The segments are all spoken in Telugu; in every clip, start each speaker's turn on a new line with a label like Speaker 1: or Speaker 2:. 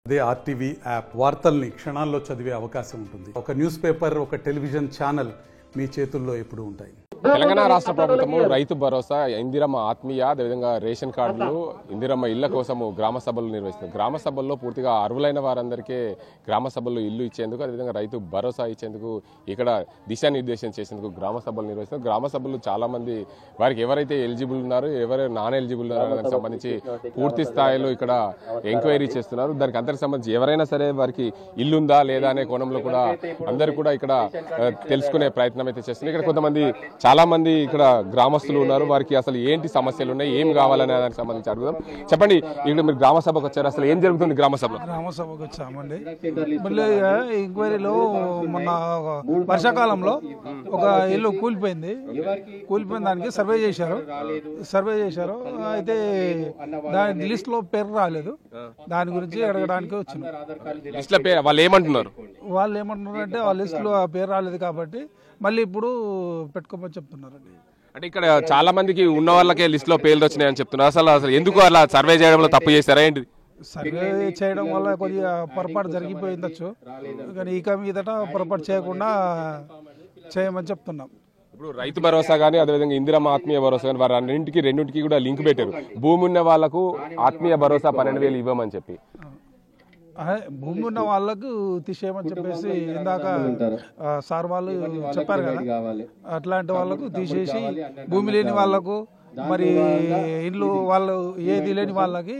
Speaker 1: అదే ఆర్టీవీ యాప్ వార్తల్ని క్షణాల్లో చదివే అవకాశం ఉంటుంది. ఒక న్యూస్ పేపర్, ఒక టెలివిజన్ ఛానల్ మీ చేతుల్లో ఎప్పుడూ ఉంటాయి.
Speaker 2: తెలంగాణ రాష్ట్ర ప్రభుత్వము రైతు భరోసా, ఇందిరమ్మ ఆత్మీయ, అదేవిధంగా రేషన్ కార్డులు, ఇందిరమ్మ ఇళ్ల కోసము గ్రామ సభలు నిర్వహిస్తుంది. గ్రామ సభల్లో పూర్తిగా అర్హులైన వారందరికీ గ్రామ సభల్లో ఇల్లు ఇచ్చేందుకు, అదేవిధంగా రైతు భరోసా ఇచ్చేందుకు ఇక్కడ దిశానిర్దేశం చేసేందుకు గ్రామ సభలు నిర్వహిస్తారు. గ్రామ సభలు చాలా మంది వారికి ఎవరైతే ఎలిజిబుల్ ఉన్నారో, ఎవరైతే నాన్ ఎలిజిబుల్ ఉన్నారో దానికి సంబంధించి పూర్తి స్థాయిలో ఇక్కడ ఎంక్వైరీ చేస్తున్నారు. దానికి అందరికి సంబంధించి ఎవరైనా సరే వారికి ఇల్లు ఉందా లేదా అనే కోణంలో కూడా అందరూ కూడా ఇక్కడ తెలుసుకునే ప్రయత్నం అయితే చేస్తున్నారు. ఇక్కడ కొంతమంది చాలా మంది ఇక్కడ గ్రామస్తులు ఉన్నారు. వారికి అసలు ఏంటి సమస్యలు ఉన్నాయి, ఏం కావాలనే దానికి సంబంధించి అడుగుదాం. చెప్పండి, ఇక్కడ మీరు గ్రామ సభకు వచ్చారు, అసలు ఏం జరుగుతుంది గ్రామ సభలో?
Speaker 3: గ్రామ సభకు వచ్చామండి. మళ్ళీ ఎంక్వైరీలో మొన్న వర్షాకాలంలో ఒక ఇల్లు కూలిపోయిన దానికి సర్వే చేశారు. అయితే దాని లిస్ట్ లో పేరు రాలేదు. దాని గురించి అడగడానికి వచ్చినాం.
Speaker 2: వాళ్ళు ఏమంటున్నారు
Speaker 3: అంటే ఆ లిస్ట్ లో పేరు రాలేదు కాబట్టి మళ్ళీ ఇప్పుడు పెట్టుకోమని చెప్తున్నారండి.
Speaker 2: అంటే ఇక్కడ చాలా మందికి ఉన్న వాళ్ళకే లిస్ట్ లో పేర్లు వచ్చినాయని చెప్తున్నారు. అసలు ఎందుకు అలా సర్వే చేయడంలో తప్పు చేశారా ఏంటి?
Speaker 3: సర్వే చేయడం వల్ల కొద్దిగా పొరపాటు జరిగిపోయిందచ్చు, కానీ ఇక మీదట పొరపాటు చేయకుండా చేయమని చెప్తున్నాం.
Speaker 2: ఇప్పుడు రైతు భరోసా కానీ, అదేవిధంగా ఇందిరమ్మ ఆత్మీయ భరోసా కానీ, వారు రెండింటికి కూడా లింక్ పెట్టారు. భూమి ఉన్న వాళ్లకు ఆత్మీయ భరోసా 12,000 ఇవ్వమని చెప్పి,
Speaker 3: భూమి ఉన్న వాళ్ళకు తీసేయమని చెప్పేసి ఇందాక సార్ వాళ్ళు చెప్పారు కదా, అట్లాంటి వాళ్ళకు తీసేసి భూమి లేని వాళ్ళకు, మరి ఇల్లు వాళ్ళు ఏది లేని వాళ్ళకి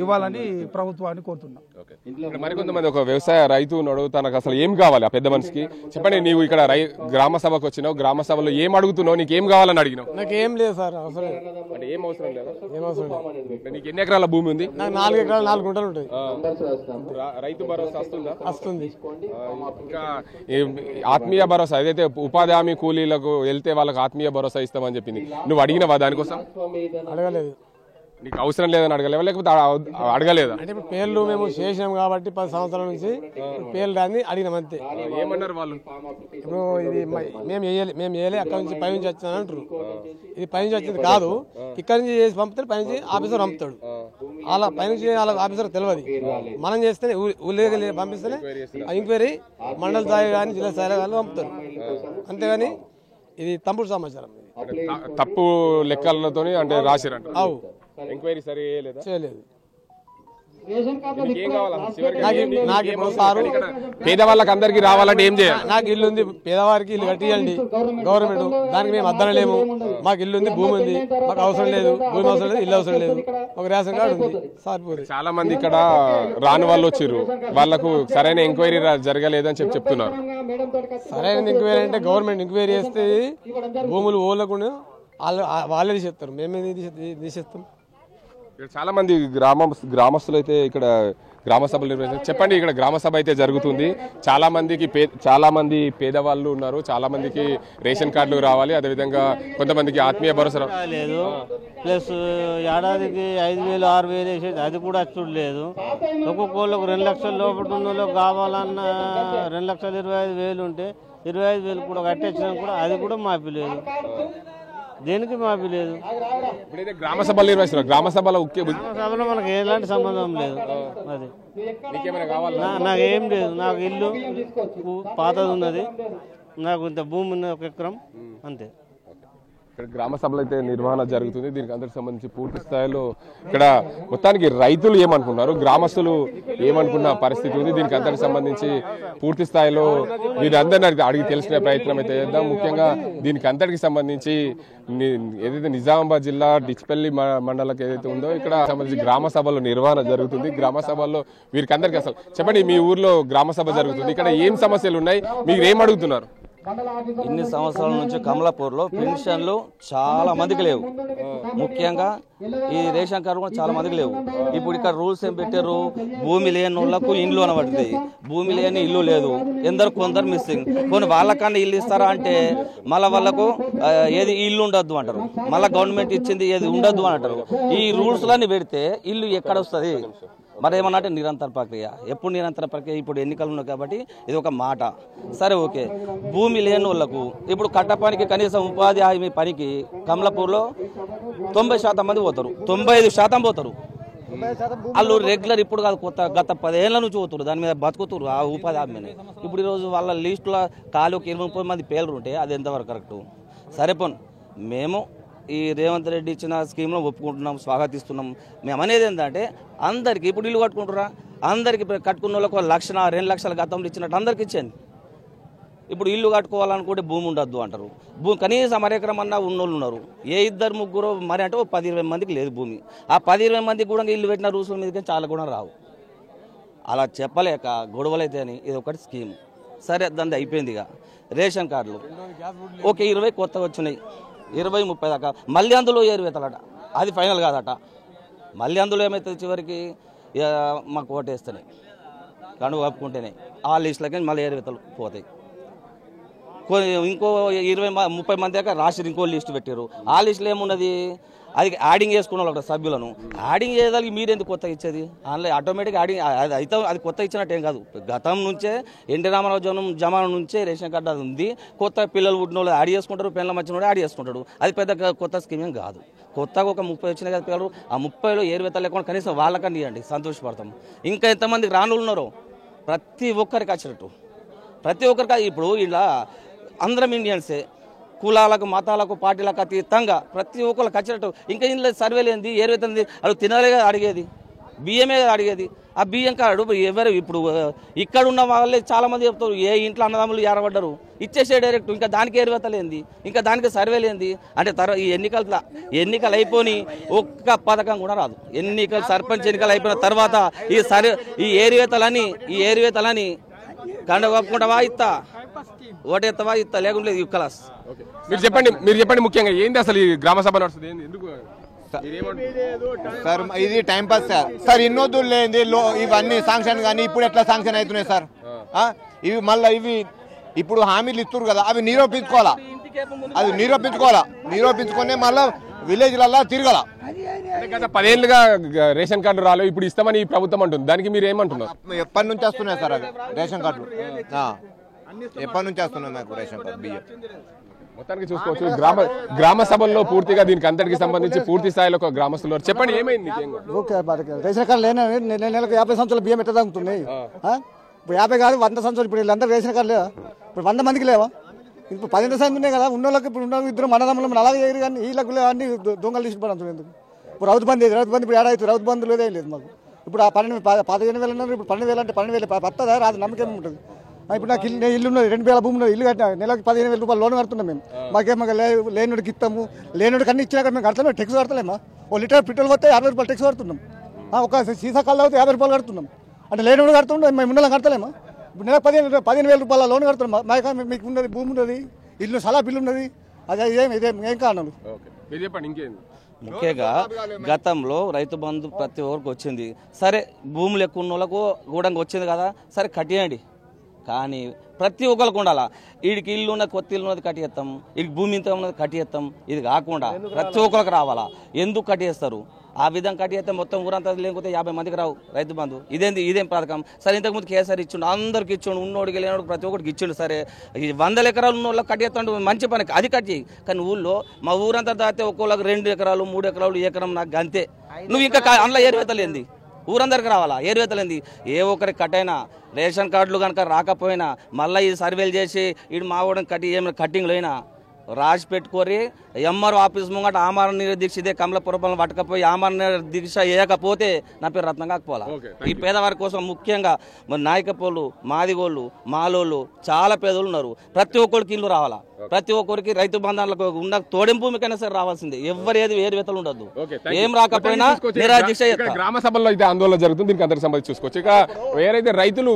Speaker 3: ఇవ్వాలని ప్రభుత్వాన్ని కోరుతున్నాం.
Speaker 2: మరికొంతమంది ఒక వ్యవసాయ రైతు తనకు అసలు ఏం కావాలి ఆ పెద్ద మనిషికి చెప్పండి. నీవు ఇక్కడ గ్రామ సభకు వచ్చినావు, గ్రామ సభలో ఏం అడుగుతున్నావు, నీకు ఏం కావాలని అడిగినావు?
Speaker 3: నాకు ఏం లేదు సార్, అవసరం
Speaker 2: అంటే ఏం అవసరం లేదు. నీకు ఎన్ని ఎకరాల భూమి ఉంది?
Speaker 3: నాకు 4 ఎకరాలు 4 గుంటలు ఉంటుంది.
Speaker 2: రైతు భరోసా
Speaker 3: వస్తుంది.
Speaker 2: ఇంకా ఆత్మీయ భరోసా ఏదైతే ఉపాధి హామీ కూలీలకు వెళ్తే వాళ్ళకి ఆత్మీయ భరోసా ఇస్తామని చెప్పింది, నువ్వు అడిగినవా దానికోసం?
Speaker 3: అడగలేదు.
Speaker 2: నీకు అవసరం లేదని అడగలేవా, లేకపోతే అడగలేదా?
Speaker 3: అంటే ఇప్పుడు పేర్లు మేము చేసినాం కాబట్టి 10 సంవత్సరాల నుంచి పేర్లు రాని అడిగినాం అంతే.
Speaker 2: ఏమన్నారు వాళ్ళు?
Speaker 3: ఇప్పుడు ఇది మేము వేయలే, అక్కడ నుంచి పై నుంచి వచ్చాను అంటారు. ఇది పై నుంచి వచ్చింది కాదు, ఇక్కడ నుంచి చేసి పంపుతాడు, పై నుంచి ఆఫీసర్ పంపుతాడు. అలా పై నుంచి వాళ్ళ ఆఫీసర్ తెలియదు. మనం చేస్తేనే ఊళ్ళో పంపిస్తేనే ఎంక్వైరీ మండల స్థాయి కానీ జిల్లా స్థాయిలో కానీ పంపుతారు. అంతేగాని ఇది తప్పుడు సమాచారం,
Speaker 2: తప్పు లెక్కలతో అంటే రాసిరంట.
Speaker 3: అవు
Speaker 2: ఎంక్వైరీ సరే
Speaker 3: చేయలేదు.
Speaker 2: పేదవాళ్ళకి అందరికి రావాలంటే ఏం చేయాలి?
Speaker 3: నాకు ఇల్లు ఉంది, పేదవారికి ఇల్లు కట్టియండి గవర్నమెంట్, దానికి మేము అద్దనలేము. మాకు ఇల్లు ఉంది, భూమి ఉంది, మాకు అవసరం లేదు, భూమి అవసరం లేదు, ఇల్లు అవసరం లేదు, ఒక రేషన్ కార్డు ఉంది.
Speaker 2: చాలా మంది ఇక్కడ రాని వాళ్ళు వచ్చారు, వాళ్ళకు సరైన ఎంక్వైరీ జరగలేదని చెప్తున్నారు.
Speaker 3: సరైన ఎంక్వైరీ అంటే గవర్నమెంట్ ఎంక్వైరీ చేస్తే భూములు ఓళ్ళకుండా వాళ్ళే తీసేస్తారు, మేమే తీసేస్తాం.
Speaker 2: చాలా మంది గ్రామస్తులు అయితే ఇక్కడ గ్రామ సభలు నిర్వహించారు. చెప్పండి, ఇక్కడ గ్రామ సభ అయితే జరుగుతుంది. చాలా మంది పేదవాళ్ళు ఉన్నారు, చాలా మందికి రేషన్ కార్డులు రావాలి, అదేవిధంగా కొంతమందికి ఆత్మీయ భరోసా
Speaker 4: లేదు. ప్లస్ ఏడాదికి 5,000 6,000 వేసేది అది కూడా చూడలేదు. ఒక్కొక్కళ్ళకు 2 లక్షల లోపల ఉన్న వాళ్ళకి కావాలన్న 2,25,000 ఉంటే 25,000 కూడా కట్టేసిన కూడా అది కూడా మాపి లేదు, దేనికి మాపి లేదు.
Speaker 2: గ్రామ సభలు నిర్వహిస్తున్నారు. గ్రామ సభలో
Speaker 4: మనకు ఎలాంటి సంబంధం లేదు. అది నాకేం లేదు, నాకు ఇల్లు పాతది ఉన్నది, నాకు ఇంత భూమి ఉన్నది 1 ఎకరం అంతే.
Speaker 2: ఇక్కడ గ్రామ సభలు అయితే నిర్వహణ జరుగుతుంది. దీనికి అందరికి సంబంధించి పూర్తి స్థాయిలో ఇక్కడ మొత్తానికి రైతులు ఏమనుకున్నారు, గ్రామస్తులు ఏమనుకున్న పరిస్థితి ఉంది. దీనికి అందరికి సంబంధించి పూర్తి స్థాయిలో వీరందరినీ అడిగి తెలుసుకునే ప్రయత్నం అయితే చేద్దాం. ముఖ్యంగా దీనికి అందరికి సంబంధించి ఏదైతే నిజామాబాద్ జిల్లా డిచ్పల్లి మండలకు ఏదైతే ఉందో ఇక్కడ సంబంధించి గ్రామ సభలో నిర్వహణ జరుగుతుంది. గ్రామ సభల్లో వీరికి అందరికీ అసలు చెప్పండి, మీ ఊర్లో గ్రామ సభ జరుగుతుంది, ఇక్కడ ఏం సమస్యలు ఉన్నాయి, మీరు ఏం అడుగుతున్నారు?
Speaker 5: ఇన్ని సంవత్సరాల నుంచి కమలాపూర్లో పెన్షన్లు చాలా మందికి లేవు. ముఖ్యంగా ఈ రేషన్ కార్డు కూడా చాలా మందికి లేవు. ఇప్పుడు ఇక్కడ రూల్స్ ఏం పెట్టారు, భూమి లేని వాళ్ళకు ఇండ్లు అనబడుతుంది, భూమి లేని ఇల్లు లేదు, కొందరు మిస్సింగ్. కొన్ని వాళ్ళకన్నా ఇల్లు ఇస్తారా అంటే మళ్ళీ వాళ్ళకు ఏది ఇల్లు ఉండొద్దు అంటారు, మళ్ళీ గవర్నమెంట్ ఇచ్చింది ఏది ఉండొద్దు అని అంటారు. ఈ రూల్స్లన్నీ పెడితే ఇల్లు ఎక్కడ వస్తుంది? మరి ఏమన్నా అంటే నిరంతర ప్రక్రియ, ఎప్పుడు నిరంతర ప్రక్రియ? ఇప్పుడు ఎన్నికలు ఉన్నాయి కాబట్టి ఇది ఒక మాట. సరే ఓకే, భూమి లేని వాళ్ళకు ఇప్పుడు కట్టపనికి కనీసం ఉపాధి హామీ పనికి కమలాపూర్లో 90% మంది పోతారు, 95% పోతారు. వాళ్ళు రెగ్యులర్ ఇప్పుడు కాదు గత 10 ఏళ్ల నుంచి పోతున్నారు దాని మీద బతుకుతున్నారు ఆ ఉపాధి హామీని. ఇప్పుడు ఈరోజు వాళ్ళ లిస్టులో ఖాళీ ఒక 20-30 మంది పేర్లు ఉంటే అది ఎంతవరకు కరెక్టు? సరే పోను, మేము ఈ రేవంత్ రెడ్డి ఇచ్చిన స్కీమ్లో ఒప్పుకుంటున్నాం, స్వాగతిస్తున్నాం. మేము అనేది ఏంటంటే అందరికీ ఇప్పుడు ఇల్లు కట్టుకుంటున్నారా, అందరికీ కట్టుకున్న వాళ్ళకి 1 లక్ష 2 లక్షల గతంలో ఇచ్చినట్టు అందరికి ఇచ్చాను. ఇప్పుడు ఇల్లు కట్టుకోవాలనుకుంటే భూమి ఉండద్దు అంటారు. కనీసం అరెకరం అన్నా ఉన్నోళ్ళు ఉన్నారు. ఏ 2-3 మరి అంటే 10-20 మందికి లేదు భూమి. ఆ 10-20 మందికి కూడా ఇల్లు పెట్టిన రూసుల మీదకి చాలా కూడా రావు. అలా చెప్పలేక గొడవలైతే అని ఇది ఒకటి స్కీమ్. సరే దాన్ని అయిపోయింది. ఇక రేషన్ కార్డులు ఓకే 20 కొత్తగా వచ్చినాయి, 20-30 దాకా. మళ్ళీ అందులో ఏరువేతలట, అది ఫైనల్ కాదట. మళ్ళీ అందులో ఏమవుతుంది చివరికి మాకు ఓటేస్తేనే కనుక ఒప్పుకుంటేనే ఆ లిస్టులకి మళ్ళీ ఏరువేతలు పోతాయి. ఇంకో 20-30 మంది దాకా రాసి ఇంకో లిస్టు పెట్టారు. ఆ లిస్టులో ఏమున్నది, అది యాడింగ్ చేసుకున్న వాళ్ళు సభ్యులను యాడింగ్ చేయడానికి మీరెందుకు కొత్తగా ఇచ్చేది? ఆన్లైన్ ఆటోమేటిక్ యాడింగ్ అయితే అది కొత్త ఇచ్చినట్టు ఏం కాదు. గతం నుంచే ఎన్టీ రామారావు జమానా నుంచే రేషన్ కార్డు అది ఉంది. కొత్త పిల్లలు పుట్టిన వాళ్ళు యాడ్ చేసుకుంటారు, పిల్లల మధ్యన యాడ్ చేసుకుంటాడు. అది పెద్ద కొత్త స్కీమ్ ఏం కాదు. కొత్తగా ఒక 30 వచ్చినాయి కదా పిల్లలు, ఆ 30లో ఏరువేతలు లేకుండా కనీసం వాళ్ళకన్నా ఇవ్వండి, సంతోషపడతాం. ఇంకా ఎంతమందికి రానులు ఉన్నారో ప్రతి ఒక్కరికి వచ్చినట్టు, ప్రతి ఒక్కరికి. ఇప్పుడు ఇలా అందరం ఇండియన్సే, కులాలకు మతాలకు పార్టీలకు అతీతంగా ప్రతి ఒక్కరికి వచ్చినట్టు. ఇంకా ఇంట్లో సర్వేలు ఏంది, ఏరువేతుంది, అది తినాలే అడిగేది, బియ్యమే అడిగేది. ఆ బియ్యం కార్డు ఎవరు ఇప్పుడు ఇక్కడ ఉన్న వాళ్ళే చాలా మంది చెప్తారు, ఏ ఇంట్లో అన్నదమ్ములు ఏరబడ్డారు ఇచ్చేసే డైరెక్ట్. ఇంకా దానికి ఏరువేతలేంది, ఇంకా దానికి సర్వేలేంది అంటే ఈ ఎన్నికలు అయిపోయి ఒక్క పథకం కూడా రాదు. సర్పంచ్ ఎన్నికలు అయిపోయిన తర్వాత ఈ ఏరువేతలని కండ ఒప్పుకుంటావా ఇస్తా, ఓటేస్తావా ఇస్తా, లేకుంటే ఇక్కలాస్.
Speaker 2: మీరు చెప్పండి ముఖ్యంగా ఏంది అసలు ఈ గ్రామ సభ నడుస్తుంది, ఎందుకు
Speaker 6: సార్? ఇది టైం పాస్ సార్. ఇన్నొద్దులు లేని ఇవన్నీ శాంక్షన్ కానీ ఇప్పుడు ఎట్లా శాంక్షన్ అవుతున్నాయి సార్? ఇవి మళ్ళీ ఇప్పుడు హామీలు ఇస్తున్నారు కదా, అవి నిరూపించుకోవాలా, నిరూపించుకునే మళ్ళీ విలేజ్లలో తిరగాల.
Speaker 2: గత 10 ఏళ్ళుగా రేషన్ కార్డు రాలేదు, ఇప్పుడు ఇస్తామని ఈ ప్రభుత్వం అంటుంది. దానికి మీరు ఏమంటున్నారు?
Speaker 6: ఎప్పటి నుంచి వస్తున్నాయి సార్ అవి రేషన్ కార్డులు? ఎప్పటి నుంచి వస్తున్నాయి మాకు రేషన్ కార్డు బియ్యం?
Speaker 2: మొత్తానికి చూసుకోవచ్చు గ్రామ సభల్లో పూర్తిగా దీనికి అంతటికి సంబంధించి పూర్తి స్థాయిలో ఒక గ్రామస్తులు చెప్పండి ఏమైంది?
Speaker 7: రేషన్ కార్డు లేని నెలకు 50 సంవత్సరాలు బియ్యం ఎట్లా తగ్గుతున్నాయి? ఇప్పుడు 50 కాదు 100 సంవత్సరాలు. ఇప్పుడు వీళ్ళందరూ రేషన్ కార్డు లేవా? ఇప్పుడు 100 మందికి లేవా? ఇప్పుడు 15 సంవత్సరాలు ఉన్నాయి కదా ఉన్న వాళ్ళకి. ఇప్పుడు ఉన్న ఇద్దరు మనదమ్ములు అలాగే చేయరు కానీ వీళ్ళకి అన్ని దొంగలు తీసుకుపోవడం ఎందుకు? ఇప్పుడు రౌతు బంద్ ఇప్పుడు ఏడాది రౌతు బంధు లేదేం లేదు మాకు. ఇప్పుడు ఆ 15,000 ఉన్నారు, ఇప్పుడు 12,000 అంటే 12,000 వస్తుందా రాదు, నమ్మకం ఉంటుంది. ఇప్పుడు నాకు ఇల్లు ఉన్నది, 2,000 భూమి ఉన్నది, ఇల్లు కట్టినా నెలకు 15,000 రూపాయలు లోన్ కడుతున్నాం మేము. మాకు లేనుడికి ఇస్తాము, లేనుడికి అన్ని ఇచ్చినాక మేము కడతాం, టెక్స్ కడతలేమా? 1 లీటర్ పెట్రోల్ వస్తే 60 రూపాయలు టెక్స్ కడుతున్నాం. ఒక సీసా కళ్ళు అవుతే 50 రూపాయలు కడుతున్నాం. అంటే లేనుడు కడుతుండే మేము ఉన్న కడతలేమా? ఇప్పుడు నెలకు 15,000 రూపాయల లోన్ కడుతున్నాం. మాకు మీకు ఉన్నది భూమి ఉన్నది, ఇల్లు సలా బిల్లు ఉన్నది, అది ఏం కారణాలు
Speaker 2: చెప్పండి. ఇంకేంది?
Speaker 5: ముఖ్యంగా గతంలో రైతు బంధు ప్రతి ఒక్కరికి వచ్చింది. సరే భూములు ఎక్కువ ఉన్న వాళ్ళకు కూడా వచ్చింది కదా, సరే కట్టేయండి. కానీ ప్రతి ఒక్కరికి ఉండాలా, వీడికి ఇల్లు ఉన్నది, కొత్త ఇల్లు ఉన్నది కట్టేస్తాం, వీడికి భూమి ఇంత ఉన్నది కట్టేస్తాం. ఇది కాకుండా ప్రతి ఒక్కరికి రావాలా. ఎందుకు కట్టేస్తారు? ఆ విధంగా కట్టేస్తే మొత్తం ఊరంతా లేకపోతే 50 మందికి రావు రైతు బంధు. ఇదేం పథకం? సరే ఇంతకుముందు కేసీఆర్ ఇచ్చిండు, అందరికి ఇచ్చిండు, ఉన్నోడికి లేనోడికి ప్రతి ఒక్కరికి ఇచ్చిండు. సరే 100 ఎకరాలు ఉన్న వాళ్ళకి కట్టేస్తాడు, మంచి పని, అది కట్ చేయి. కానీ ఊళ్ళో మా ఊరంతా దాతే ఒక్కోళ్ళకి 2 ఎకరాలు 3 ఎకరాలు ఎకరం నాకు అంతే. నువ్వు ఇంకా అందులో ఏరువేతలేంది? ఊరందరికి రావాలా? ఏరువేతలేంది? ఏ ఒక్కరికి కట్టైనా రేషన్ కార్డులు కనుక రాకపోయినా మళ్ళీ ఈ సర్వేలు చేసి వీడు మావడం ఏమైనా కట్టింగ్లు అయినా రాసి పెట్టుకోరి. ఎంఆర్ఓ ఆఫీస్ ముంగట ఆమరణ దీక్ష ఇదే కమలాపురం పట్టకపోయి ఆమరణ దీక్ష వేయకపోతే నా పేరు రత్నం కాకపోవాలా. ఈ పేదవారి కోసం ముఖ్యంగా మరి నాయకపోళ్ళు, మాదిగోళ్ళు, మాలోళ్ళు చాలా పేదోళ్ళు ఉన్నారు. ప్రతి ఒక్కరికి ఇల్లు రావాలా, ప్రతి ఒక్కరికి రైతు బంధాలకు ఉన్న తోడెం భూమికైనా సరే రావాల్సిందే. ఎవరు ఏది వేరువేతలు ఉండదు. ఏం రాకపోయినా నిరాదీక్ష.
Speaker 2: గ్రామ సభల్లో అయితే ఆందోళన జరుగుతుంది, దీనికి అందరికి సంబంధించి చూసుకోవచ్చు. ఇక వేరైతే రైతులు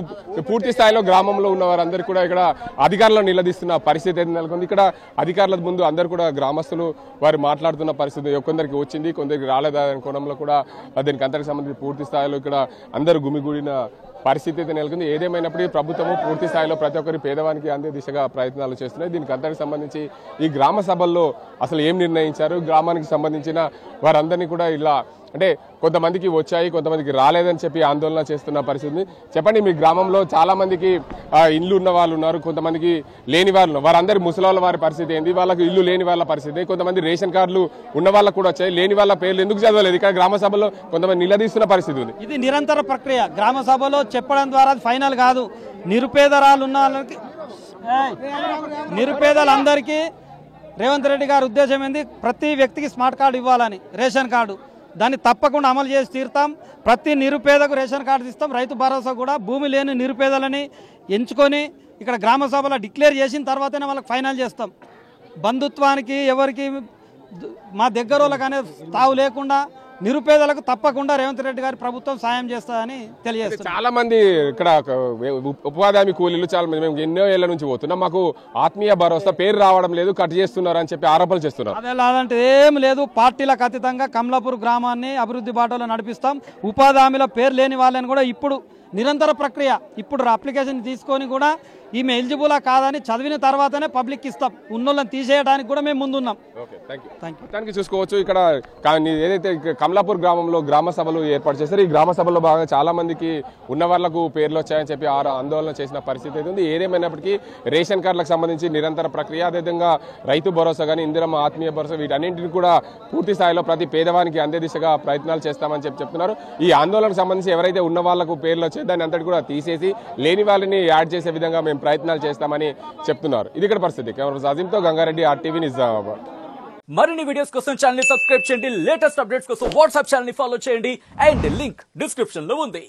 Speaker 2: పూర్తి స్థాయిలో గ్రామంలో ఉన్న వారందరూ కూడా ఇక్కడ అధికారులను నిలదీస్తున్న పరిస్థితి అయితే నెలకొంది. ఇక్కడ అధికారుల ముందు అందరూ కూడా గ్రామస్తులు వారు మాట్లాడుతున్న పరిస్థితి కొందరికి వచ్చింది, కొందరికి రాలేదనే కోణంలో కూడా దీనికి అందరికి సంబంధించి పూర్తి స్థాయిలో ఇక్కడ అందరూ గుమిగూడిన పరిస్థితి అయితే నెలకొంది. ఏదేమైనప్పటికీ ప్రభుత్వము పూర్తి స్థాయిలో ప్రతి ఒక్కరి పేదవానికి అందే దిశగా ప్రయత్నాలు చేస్తున్నాయి. దీనికి అందరికి సంబంధించి ఈ గ్రామ సభల్లో అసలు ఏం నిర్ణయించారు, గ్రామానికి సంబంధించిన వారందరినీ కూడా ఇలా అంటే కొంతమందికి వచ్చాయి, కొంతమందికి రాలేదని చెప్పి ఆందోళన చేస్తున్న పరిస్థితి. చెప్పండి, మీ గ్రామంలో చాలా మందికి ఇల్లు ఉన్న వాళ్ళు ఉన్నారు, కొంతమందికి లేని వాళ్ళు ఉన్నారు. వారందరి ముసలాళ్ళ వారి పరిస్థితి ఏంది, వాళ్ళకి ఇల్లు లేని వాళ్ళ పరిస్థితి, కొంతమంది రేషన్ కార్డులు ఉన్న వాళ్ళకు కూడా వచ్చాయి, లేని వాళ్ళ పేర్లు ఎందుకు చదవలేదు? ఇక్కడ గ్రామ సభలో కొంతమంది నిలదీస్తున్న పరిస్థితి ఉంది.
Speaker 8: ఇది నిరంతర ప్రక్రియ. గ్రామ సభలో చెప్పడం ద్వారా ఫైనల్ కాదు. నిరుపేదరాలు ఉన్న వాళ్ళకి, నిరుపేదలందరికీ రేవంత్ రెడ్డి గారి ఉద్దేశం ఏంది, ప్రతి వ్యక్తికి స్మార్ట్ కార్డు ఇవ్వాలని, రేషన్ కార్డు. దాన్ని తప్పకుండా అమలు చేసి తీరుతాం. ప్రతి నిరుపేదకు రేషన్ కార్డు ఇస్తాం. రైతు భరోసా కూడా భూమి లేని నిరుపేదలని ఎంచుకొని ఇక్కడ గ్రామ సభలో డిక్లేర్ చేసిన తర్వాతనే వాళ్ళకి ఫైనల్ చేస్తాం. బంధుత్వానికి ఎవరికి మా దగ్గర వాళ్ళకి అనేది తావు లేకుండా నిరుపేదలకు తప్పకుండా రేవంత్ రెడ్డి గారి ప్రభుత్వం సాయం చేస్తుందని తెలియజేస్తుంది.
Speaker 2: చాలా మంది ఇక్కడ ఉపాధి హామీ కూలీలు చాలా మంది, మేము ఎన్నో ఏళ్ల నుంచి పోతున్నాం, మాకు ఆత్మీయ భరోసా పేరు రావడం లేదు, కట్ చేస్తున్నారు అని చెప్పి ఆరోపణలు చేస్తున్నారు.
Speaker 8: అదే అలాంటిది ఏం లేదు. పార్టీలకు అతీతంగా కమలాపూర్ గ్రామాన్ని అభివృద్ధి బాటలో నడిపిస్తాం. ఉపాధి హామీలో పేరు లేని వాళ్ళని కూడా ఇప్పుడు నిరంతర ప్రక్రియ. ఇప్పుడు అప్లికేషన్ తీసుకొని కూడా ఈమె ఎలిజిబులా కాదని చదివిన తర్వాతనే పబ్లిక్ ఇస్తాం. ఉన్నోళ్ళని తీసేయడానికి కూడా మేము ముందున్నాం.
Speaker 2: దానికి చూసుకోవచ్చు. ఇక్కడ ఏదైతే కమలాపూర్ గ్రామంలో గ్రామ సభలు ఏర్పాటు చేశారు, ఈ గ్రామ సభలో భాగంగా చాలా మందికి ఉన్న వాళ్లకు పేర్లు వచ్చాయని చెప్పి ఆందోళన చేసిన పరిస్థితి అయితే ఉంది. ఏదేమైనప్పటికీ రేషన్ కార్డులకు సంబంధించి నిరంతర ప్రక్రియ, అదేవిధంగా రైతు భరోసా కానీ ఇందిరమ్మ ఆత్మీయ భరోసా వీటన్నింటినీ కూడా పూర్తి స్థాయిలో ప్రతి పేదవానికి అందే దిశగా ప్రయత్నాలు చేస్తామని చెప్తున్నారు. ఈ ఆందోళనకు సంబంధించి ఎవరైతే ఉన్న వాళ్లకు పేర్లు వచ్చాయో దాన్ని అంతటి కూడా తీసేసి లేని వాళ్ళని యాడ్ చేసే విధంగా మేము ప్రయత్నాలు చేస్తామని చెప్తున్నారు. ఇది ఇక్కడ పరిస్థితి. కెమెరా అజీంతో గంగారెడ్డి, RTV నిజామాబాద్.
Speaker 9: మరిన్ని వీడియోస్ కోసం ఛానల్ ని సబ్స్క్రైబ్ చేయండి. లేటెస్ట్ అప్డేట్స్ కోసం వాట్సాప్ ఛానల్ ని ఫాలో చేయండి. అండ్ లింక్ డిస్క్రిప్షన్ లో ఉంది.